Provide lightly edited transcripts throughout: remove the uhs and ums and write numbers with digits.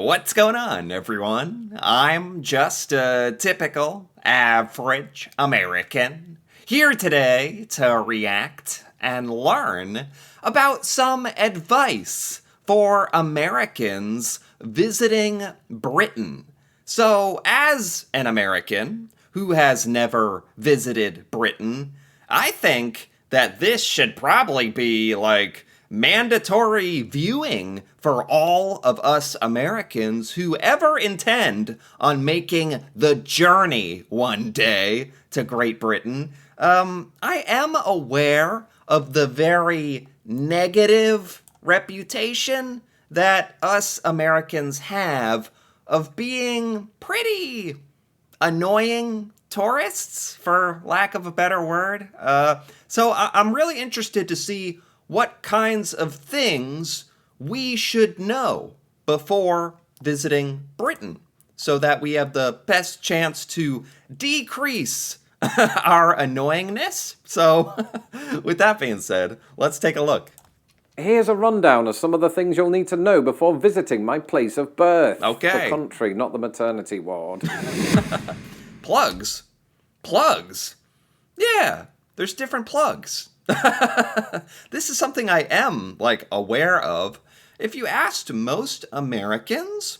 What's going on, everyone? I'm just a typical, average American, here today to react and learn about some advice for Americans visiting Britain. So, as an American who has never visited Britain, I think that this should probably be like mandatory viewing for all of us Americans who ever intend on making the journey one day to Great Britain. I am aware of the very negative reputation that us Americans have of being pretty annoying tourists, for lack of a better word. So I'm really interested to see what kinds of things we should know before visiting Britain so that we have the best chance to decrease our annoyingness. So, with that being said, let's take a look. Here's a rundown of some of the things you'll need to know before visiting my place of birth. Okay. The country, not the maternity ward. Plugs? Plugs? Yeah, there's different plugs. This is something I am, aware of. If you asked most Americans,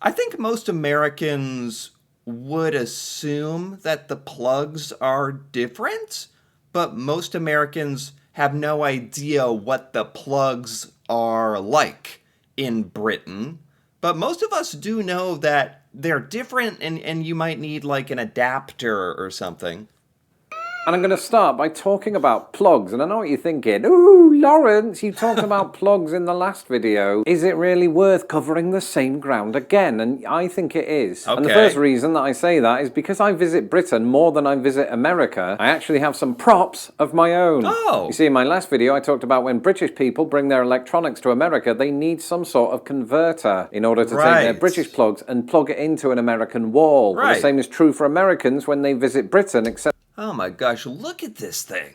I think most Americans would assume that the plugs are different, but most Americans have no idea what the plugs are like in Britain. But most of us do know that they're different and you might need like an adapter or something. And I'm going to start by talking about plugs. And I know what you're thinking. Ooh, Lawrence, you talked about plugs in the last video. Is it really worth covering the same ground again? And I think it is. Okay. And the first reason that I say that is because I visit Britain more than I visit America. I actually have some props of my own. Oh. You see, in my last video, I talked about when British people bring their electronics to America, they need some sort of converter in order to take their British plugs and plug it into an American wall. Right. Well, the same is true for Americans when they visit Britain, except Oh my gosh, look at this thing.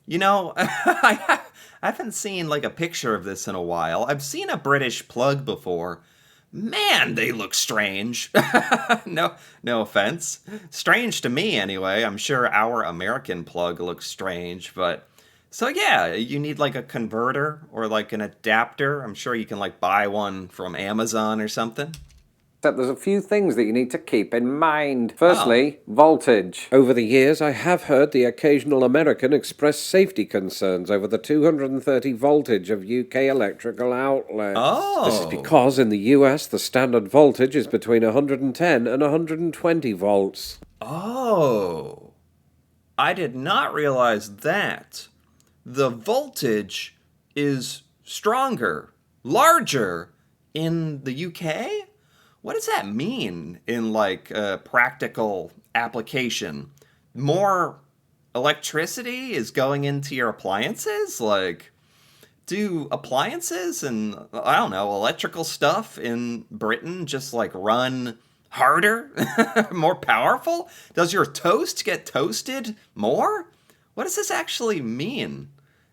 You know, I haven't seen like a picture of this in a while. I've seen a British plug before. Man, they look strange. No offense. Strange to me anyway. I'm sure our American plug looks strange, but so yeah, you need like a converter or like an adapter. I'm sure you can like buy one from Amazon or something. there's a few things that you need to keep in mind. Firstly, voltage. Over the years, I have heard the occasional American express safety concerns over the 230 voltage of UK electrical outlets. Oh. This is because in the US, the standard voltage is between 110 and 120 volts. Oh, I did not realize that. The voltage is stronger, larger in the UK? What does that mean in like a practical application? More electricity is going into your appliances? Like, do appliances and, I don't know, electrical stuff in Britain just like run harder? More powerful? Does your toast get toasted more? What does this actually mean?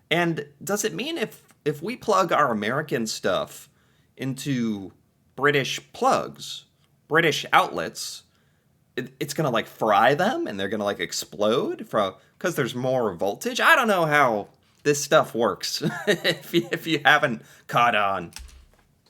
And does it mean if we plug our American stuff into British plugs, British outlets, it's gonna like fry them and they're gonna like explode because there's more voltage? I don't know how this stuff works if you haven't caught on.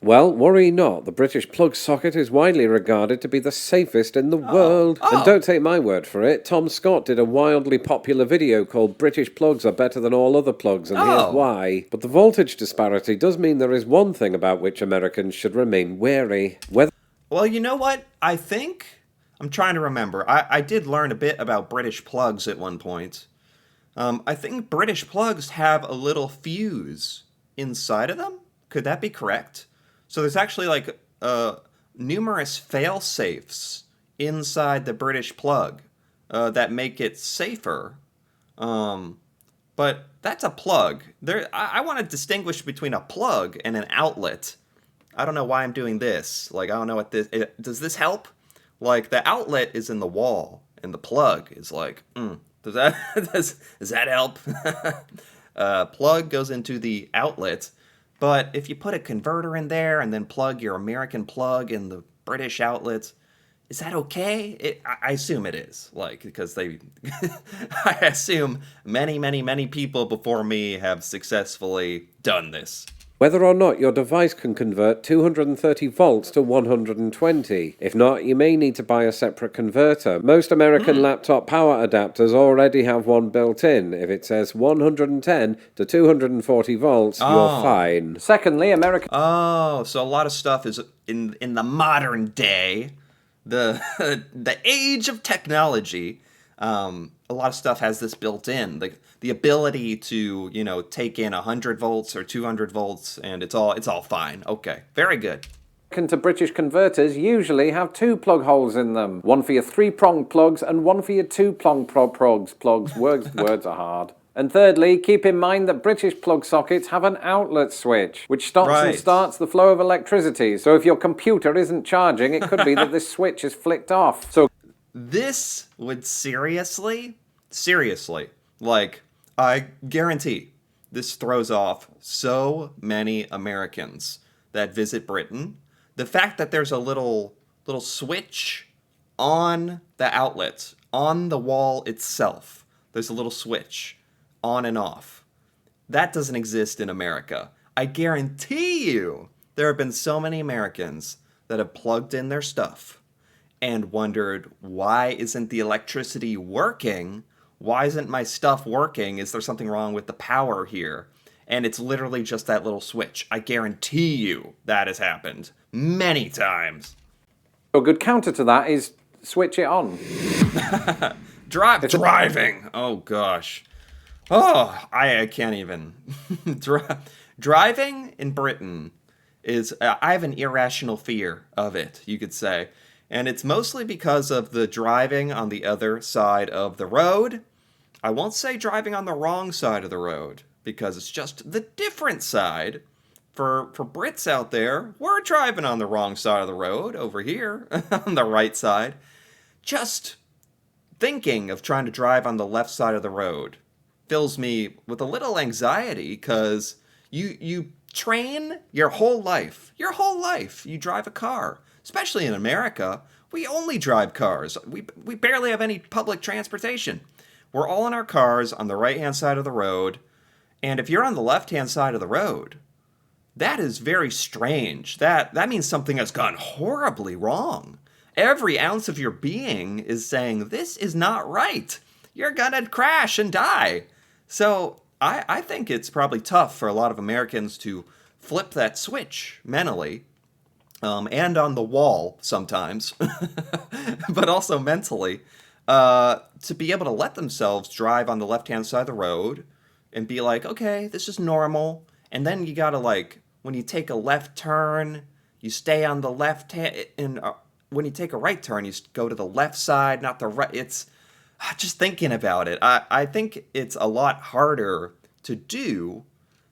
Well, worry not. The British plug socket is widely regarded to be the safest in the world. And don't take my word for it. Tom Scott did a wildly popular video called British Plugs Are Better Than All Other Plugs, and here's why. But the voltage disparity does mean there is one thing about which Americans should remain wary. Well, you know what? I think, I'm trying to remember. I did learn a bit about British plugs at one point. I think British plugs have a little fuse inside of them. Could that be correct? So there's actually like numerous fail-safes inside the British plug that make it safer. But that's a plug. I want to distinguish between a plug and an outlet. I don't know why I'm doing this. Like, I don't know what this... does this help? Like, the outlet is in the wall, and the plug is like, does that help? Plug goes into the outlet. But if you put a converter in there and then plug your American plug in the British outlets, is that okay? I assume it is, like, because they, I assume many people before me have successfully done this. Whether or not your device can convert 230 volts to 120. If not, you may need to buy a separate converter. Most American laptop power adapters already have one built in. If it says 110 to 240 volts, you're fine. Secondly, Oh, so a lot of stuff is in the modern day, the the age of technology. A lot of stuff has this built in, the ability to, take in 100 volts or 200 volts, and it's all fine. Okay, very good. To British converters usually have two plug holes in them. One for your three-pronged plugs and one for your two-pronged plugs. Words are hard. And thirdly, keep in mind that British plug sockets have an outlet switch, which stops and starts the flow of electricity. So if your computer isn't charging, it could be that this switch is flicked off. So this would seriously, like, I guarantee this throws off so many Americans that visit Britain. The fact that there's a little switch on the outlets, on the wall itself, there's a little switch on and off. That doesn't exist in America. I guarantee you there have been so many Americans that have plugged in their stuff and wondered, why isn't the electricity working? Why isn't my stuff working? Is there something wrong with the power here? And it's literally just that little switch. I guarantee you that has happened many times. A good counter to that is switch it on. Driving. Oh, gosh. Oh, I can't even. Driving in Britain is, I have an irrational fear of it, you could say. And it's mostly because of the driving on the other side of the road. I won't say driving on the wrong side of the road, because it's just the different side. For Brits out there, we're driving on the wrong side of the road over here, on the right side. Just thinking of trying to drive on the left side of the road fills me with a little anxiety, because you train your whole life, you drive a car. Especially in America, we only drive cars. We barely have any public transportation. We're all in our cars on the right-hand side of the road, and if you're on the left-hand side of the road, that is very strange. That means something has gone horribly wrong. Every ounce of your being is saying, this is not right. You're gonna crash and die. So I think it's probably tough for a lot of Americans to flip that switch mentally, and on the wall sometimes, but also mentally, to be able to let themselves drive on the left-hand side of the road and be like, okay, this is normal. And then you gotta, like, when you take a left turn, you stay on the left hand, and when you take a right turn, you go to the left side, not the right. It's just thinking about it. I think it's a lot harder to do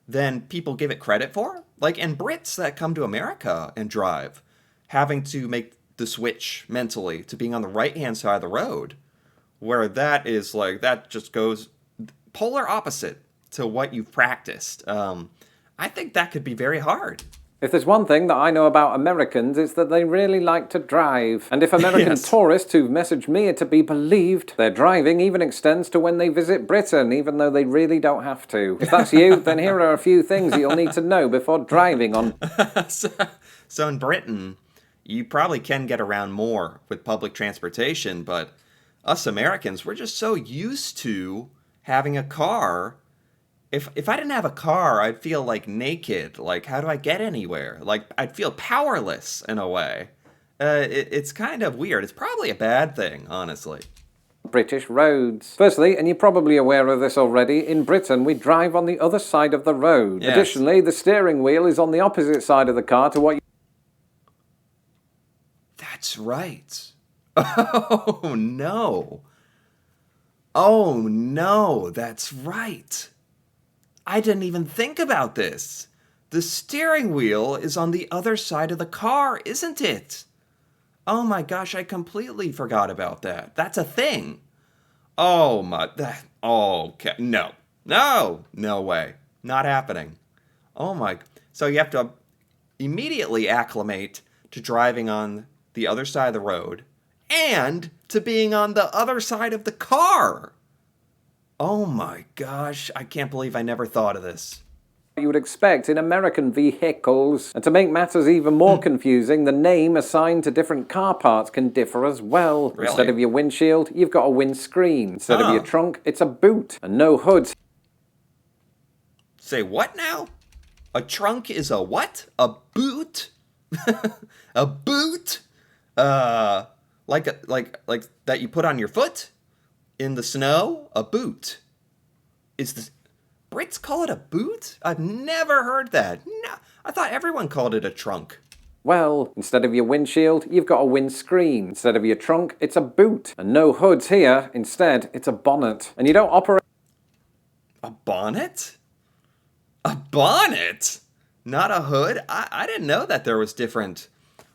than people give it credit for. Like, and Brits that come to America and drive, having to make the switch mentally to being on the right-hand side of the road, where that is like, that just goes polar opposite to what you've practiced. I think that could be very hard. If there's one thing that I know about Americans, it's that they really like to drive. And if American tourists who've messaged me are to be believed, their driving even extends to when they visit Britain, even though they really don't have to. If that's you, then here are a few things you'll need to know before driving on. So in Britain, you probably can get around more with public transportation, but us Americans, we're just so used to having a car. If I didn't have a car, I'd feel like naked. Like, how do I get anywhere? Like, I'd feel powerless in a way. It's kind of weird. It's probably a bad thing, honestly. British roads. Firstly, and you're probably aware of this already, in Britain we drive on the other side of the road. Yes. Additionally, the steering wheel is on the opposite side of the car to what you... That's right. Oh, no. Oh, no, that's right. I didn't even think about this. The steering wheel is on the other side of the car, isn't it? Oh my gosh, I completely forgot about that. That's a thing. Oh my, okay, no way. Not happening. Oh my, So you have to immediately acclimate to driving on the other side of the road and to being on the other side of the car. Oh my gosh, I can't believe I never thought of this. You would expect in American vehicles. And to make matters even more confusing, the name assigned to different car parts can differ as well. Really? Instead of your windshield, you've got a windscreen. Instead of your trunk, it's a boot. And no hoods. Say what now? A trunk is a what? A boot? A boot? Like that you put on your foot in the snow? A boot. Is the Brits call it a boot? I've never heard that. No, I thought everyone called it a trunk. Well, instead of your windshield, you've got a windscreen. Instead of your trunk, it's a boot. And no hoods here. Instead, it's a bonnet. And you don't operate... A bonnet? A bonnet? Not a hood? I didn't know that there was different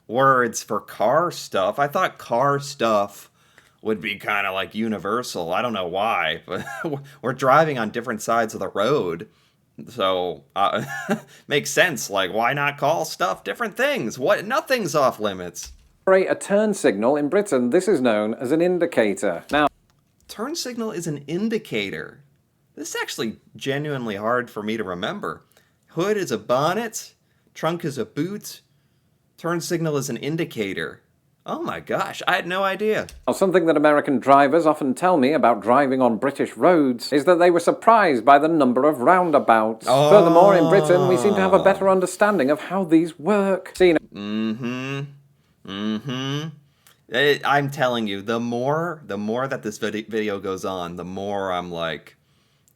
words for car stuff. I thought car stuff would be kind of like universal. I don't know why, but we're driving on different sides of the road. So, makes sense. Like, why not call stuff different things? Nothing's off limits. A turn signal in Britain. This is known as an indicator. Now, turn signal is an indicator. This is actually genuinely hard for me to remember. Hood is a bonnet, trunk is a boot, turn signal is an indicator. Oh my gosh, I had no idea. Something that American drivers often tell me about driving on British roads is that they were surprised by the number of roundabouts. Oh. Furthermore, in Britain, we seem to have a better understanding of how these work. I'm telling you, the more that this video goes on, the more I'm like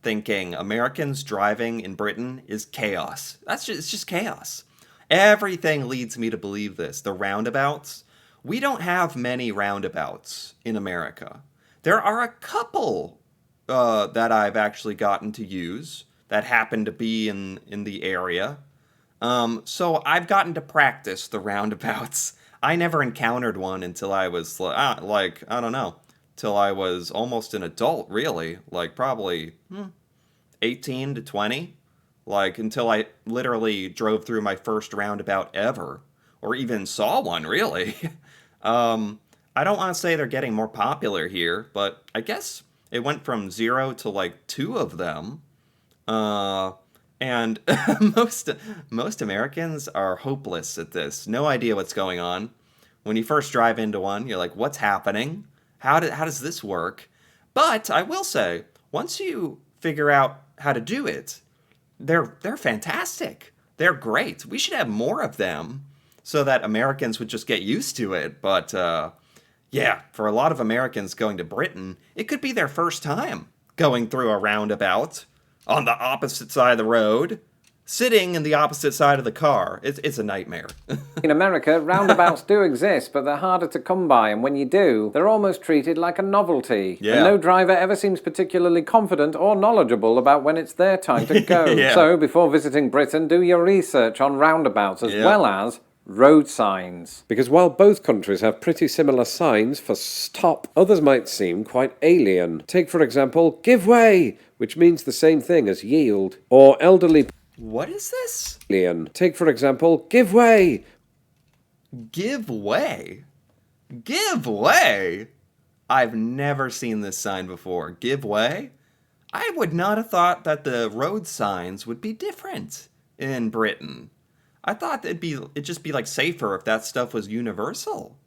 thinking Americans driving in Britain is chaos. It's just chaos. Everything leads me to believe this. The roundabouts. We don't have many roundabouts in America. There are a couple that I've actually gotten to use that happen to be in the area. So I've gotten to practice the roundabouts. I never encountered one until I was I don't know, till I was almost an adult, really. Like probably 18 to 20. Like until I literally drove through my first roundabout ever. Or even saw one, really. I don't want to say they're getting more popular here, but I guess it went from 0 to like 2 of them. And most Americans are hopeless at this. No idea what's going on. When you first drive into one, you're like, what's happening? How does this work? But I will say, once you figure out how to do it, they're fantastic. They're great. We should have more of them so that Americans would just get used to it. But yeah, for a lot of Americans going to Britain, it could be their first time going through a roundabout on the opposite side of the road, sitting in the opposite side of the car. It's a nightmare. In America, roundabouts do exist, but they're harder to come by, and when you do, they're almost treated like a novelty. Yeah. And no driver ever seems particularly confident or knowledgeable about when it's their time to go. Yeah. So, before visiting Britain, do your research on roundabouts as well as road signs. Because while both countries have pretty similar signs for stop, others might seem quite alien. Take, for example, give way, which means the same thing as yield, or elderly... What is this? Alien. Take, for example, give way. Give way? Give way? I've never seen this sign before. Give way? I would not have thought that the road signs would be different in Britain. I thought it'd just be like safer if that stuff was universal.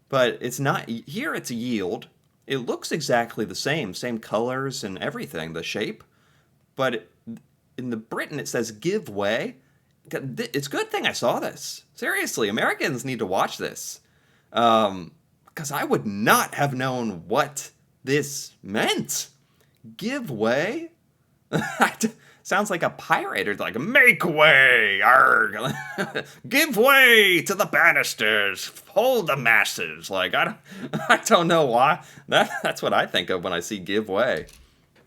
But it's not. Here it's a yield. It looks exactly the same colors and everything, the shape. But in the Britain it says give way. It's a good thing I saw this. Seriously, Americans need to watch this. Because I would not have known what this meant. Give way? Sounds like a pirate or like, make way, arg. Give way to the banisters, hold the masses. Like, I don't know why. That's what I think of when I see give way.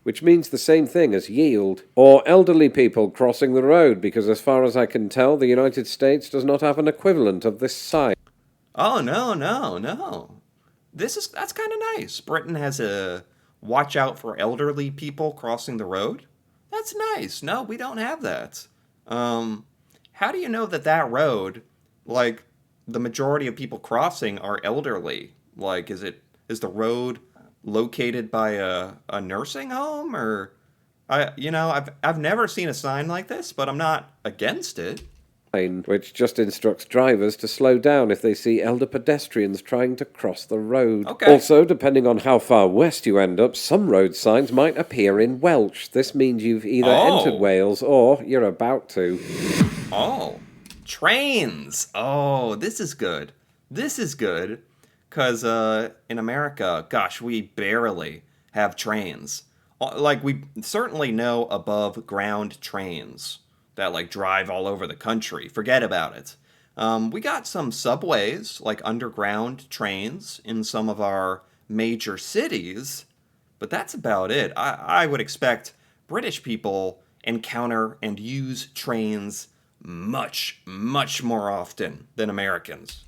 Which means the same thing as yield, or elderly people crossing the road, because as far as I can tell, the United States does not have an equivalent of this sign. Oh, no. That's kind of nice. Britain has a watch out for elderly people crossing the road. That's nice. No, we don't have that. how do you know that that road, like, the majority of people crossing are elderly? Like, is the road located by a nursing home, or I've never seen a sign like this, but I'm not against it. Which just instructs drivers to slow down if they see elder pedestrians trying to cross the road. Okay. Also, depending on how far west you end up, some road signs might appear in Welsh. This means you've either entered Wales or you're about to. Oh, trains. Oh, this is good. This is good, because in America, gosh, we barely have trains. Like, we certainly know above ground trains that, like, drive all over the country. Forget about it. We got some subways, like underground trains in some of our major cities, but that's about it. I would expect British people encounter and use trains much, much more often than Americans.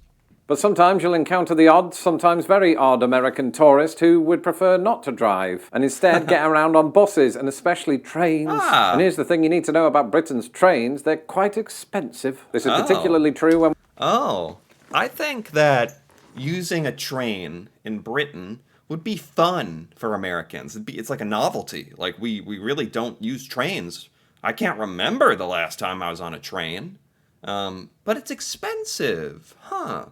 But sometimes you'll encounter the odd, sometimes very odd American tourist who would prefer not to drive and instead get around on buses and especially trains. And here's the thing you need to know about Britain's trains, they're quite expensive. This is particularly true when... I think that using a train in Britain would be fun for Americans. It's like a novelty. Like, we really don't use trains. I can't remember the last time I was on a train. But it's expensive. Huh.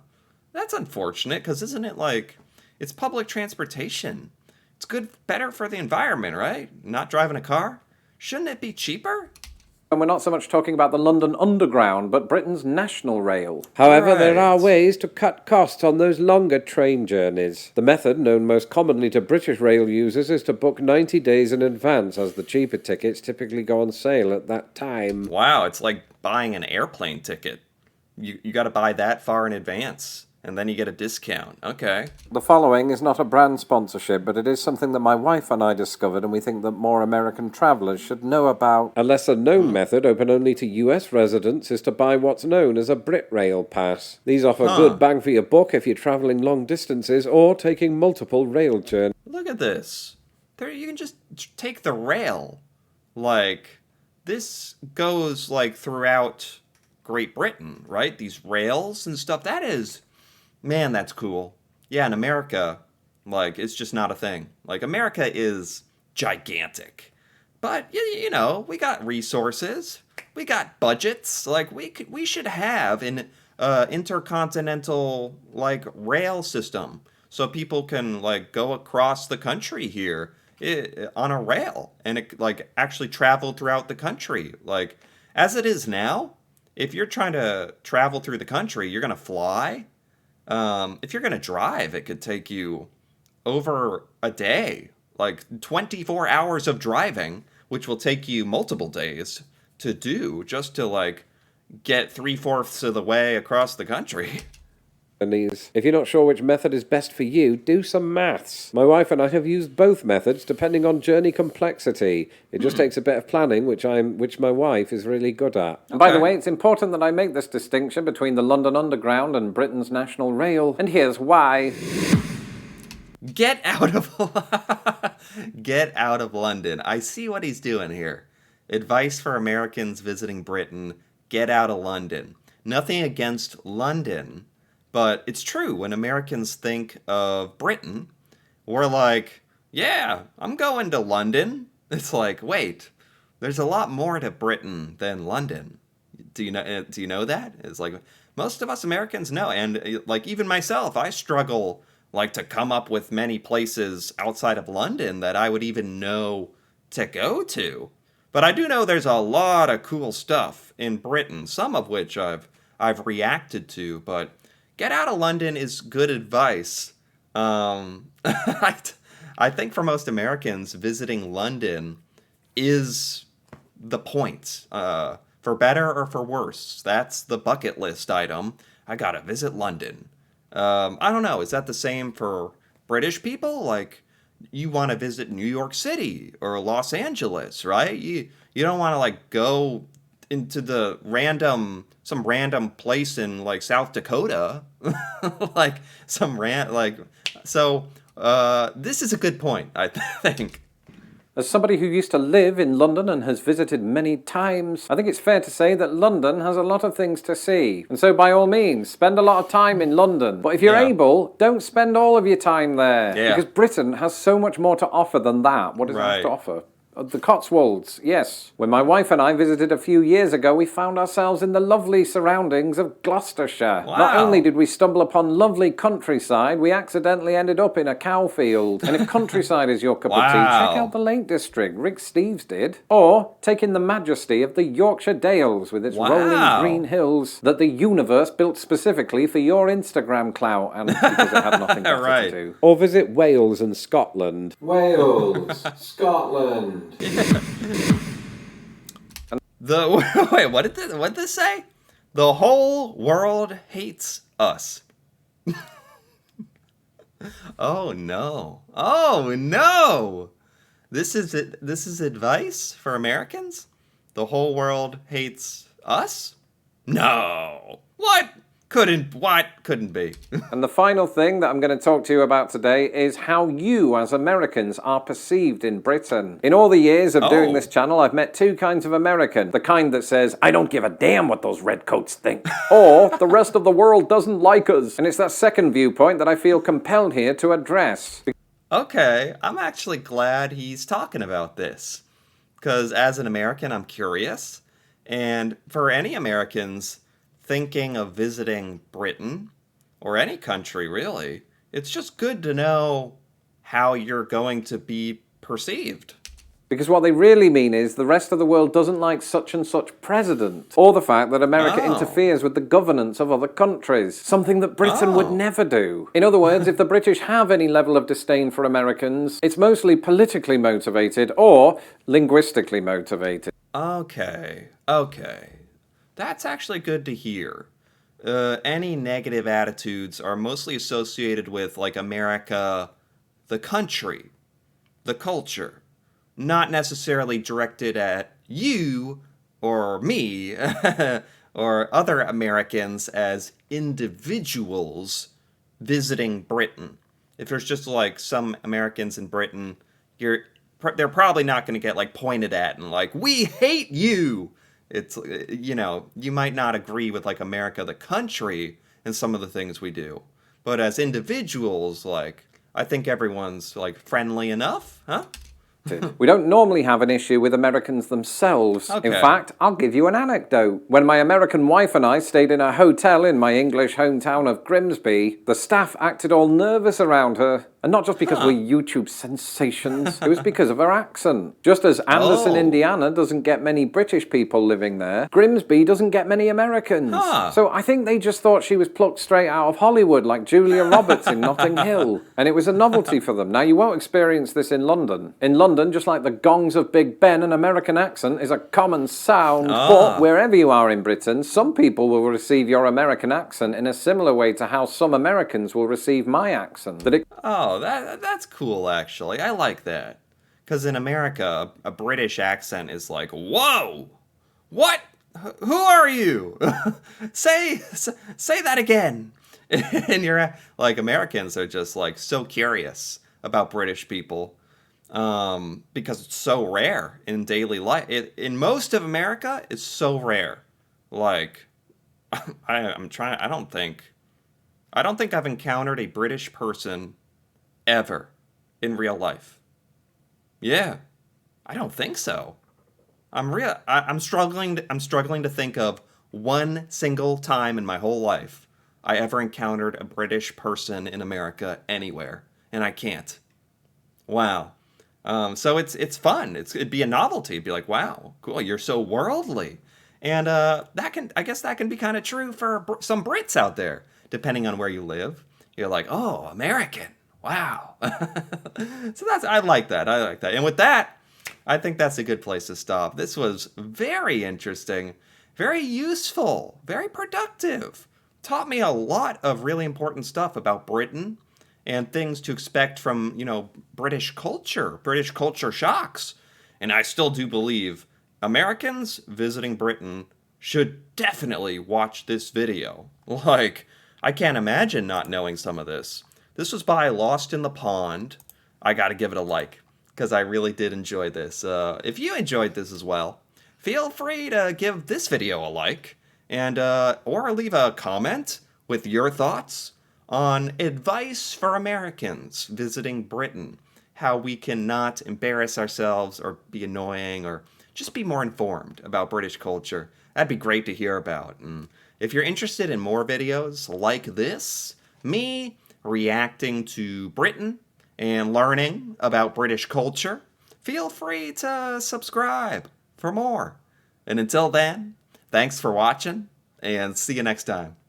That's unfortunate, because isn't it like, it's public transportation. It's better for the environment, right? Not driving a car? Shouldn't it be cheaper? And we're not so much talking about the London Underground, but Britain's National Rail. However, there are ways to cut costs on those longer train journeys. The method, known most commonly to British Rail users, is to book 90 days in advance, as the cheaper tickets typically go on sale at that time. Wow, it's like buying an airplane ticket. You got to buy that far in advance, and then you get a discount. Okay. The following is not a brand sponsorship, but it is something that my wife and I discovered, and we think that more American travellers should know about. A lesser-known method, open only to US residents, is to buy what's known as a BritRail pass. These offer good bang for your buck if you're travelling long distances or taking multiple rail journeys. Look at this. You can just take the rail. Like, this goes, like, throughout Great Britain, right? These rails and stuff. Man, that's cool. Yeah, in America, like, it's just not a thing. Like, America is gigantic. But, we got resources. We got budgets. Like, we should have an intercontinental, like, rail system, so people can, like, go across the country here on a rail and, like, actually travel throughout the country. Like, as it is now, if you're trying to travel through the country, you're going to fly. If you're going to drive, it could take you over a day, like 24 hours of driving, which will take you multiple days to do just to, like, get 3/4 of the way across the country. If you're not sure which method is best for you, do some maths. My wife and I have used both methods depending on journey complexity. It just takes a bit of planning, which my wife is really good at. And by the way, it's important that I make this distinction between the London Underground and Britain's National Rail, and here's why. Get out of London. I see what he's doing here. Advice for Americans visiting Britain: get out of London. Nothing against London, but it's true. When Americans think of Britain, we're like, yeah, I'm going to London. It's like, wait, there's a lot more to Britain than London. Do you know that? It's like, most of us Americans know. And, like, even myself, I struggle, like, to come up with many places outside of London that I would even know to go to. But I do know there's a lot of cool stuff in Britain, some of which I've reacted to, but get out of London is good advice. I think for most Americans, visiting London is the point. For better or for worse, that's the bucket list item. I gotta visit London. I don't know, is that the same for British people? Like, you want to visit New York City or Los Angeles, right? You don't want to, like, go into some random place in, like, South Dakota. Like, so this is a good point, I think. As somebody who used to live in London and has visited many times, I think it's fair to say that London has a lot of things to see. And so by all means, spend a lot of time in London. But if you're able, don't spend all of your time there. Yeah. Because Britain has so much more to offer than that. What does it have to offer? The Cotswolds, yes. When my wife and I visited a few years ago, we found ourselves in the lovely surroundings of Gloucestershire. Wow. Not only did we stumble upon lovely countryside, we accidentally ended up in a cow field. And if countryside is your cup of tea, check out the Lake District. Rick Steves did. Or take in the majesty of the Yorkshire Dales with its rolling green hills that the universe built specifically for your Instagram clout and because it had nothing better to do. Or visit Wales and Scotland. Wales, Scotland. Wait, what did this say? The whole world hates us. Oh no. Oh no. This is advice for Americans? The whole world hates us? No. What couldn't be? And the final thing that I'm going to talk to you about today is how you as Americans are perceived in Britain. In all the years of doing this channel, I've met two kinds of American. The kind that says, I don't give a damn what those redcoats think. Or, the rest of the world doesn't like us. And it's that second viewpoint that I feel compelled here to address. Okay, I'm actually glad he's talking about this. Because as an American, I'm curious. And for any Americans thinking of visiting Britain, or any country really, it's just good to know how you're going to be perceived. Because what they really mean is the rest of the world doesn't like such and such president, or the fact that America interferes with the governance of other countries, something that Britain would never do. In other words, if the British have any level of disdain for Americans, it's mostly politically motivated or linguistically motivated. Okay. That's actually good to hear. Any negative attitudes are mostly associated with, like, America, the country, the culture. Not necessarily directed at you or me or other Americans as individuals visiting Britain. If there's just like some Americans in Britain, they're probably not going to get like pointed at and like, we hate you. It's, you know, you might not agree with like America, the country, and some of the things we do. But as individuals, like, I think everyone's like friendly enough, huh? We don't normally have an issue with Americans themselves. Okay. In fact, I'll give you an anecdote. When my American wife and I stayed in a hotel in my English hometown of Grimsby, the staff acted all nervous around her. And not just because we're YouTube sensations, it was because of her accent. Just as Anderson, Indiana doesn't get many British people living there, Grimsby doesn't get many Americans. So I think they just thought she was plucked straight out of Hollywood like Julia Roberts in Notting Hill. And it was a novelty for them. Now, you won't experience this in London. In London, just like the gongs of Big Ben, an American accent is a common sound. But wherever you are in Britain, some people will receive your American accent in a similar way to how some Americans will receive my accent. That's cool, actually. I like that. Because in America, a British accent is like, whoa! What? Who are you? say that again. And you're like, Americans are just like so curious about British people. Because it's so rare in daily life. In most of America, it's so rare. Like, I don't think I've encountered a British person ever in real life. Yeah, I don't think so. I'm struggling to think of one single time in my whole life I ever encountered a British person in America anywhere, and I can't. Wow. So it's fun. It'd be a novelty. It'd be like, wow, cool, you're so worldly. And I guess that can be kind of true for some Brits out there, depending on where you live. You're like, oh, American. Wow. So I like that. And with that, I think that's a good place to stop. This was very interesting, very useful, very productive. Taught me a lot of really important stuff about Britain and things to expect from, British culture shocks. And I still do believe Americans visiting Britain should definitely watch this video. Like, I can't imagine not knowing some of this. This was by Lost in the Pond. I gotta give it a like. because I really did enjoy this. If you enjoyed this as well, feel free to give this video a like and or leave a comment with your thoughts on advice for Americans visiting Britain, how we can not embarrass ourselves or be annoying or just be more informed about British culture. That'd be great to hear about. And if you're interested in more videos like this, me reacting to Britain and learning about British culture, feel free to subscribe for more. And until then, thanks for watching, and see you next time.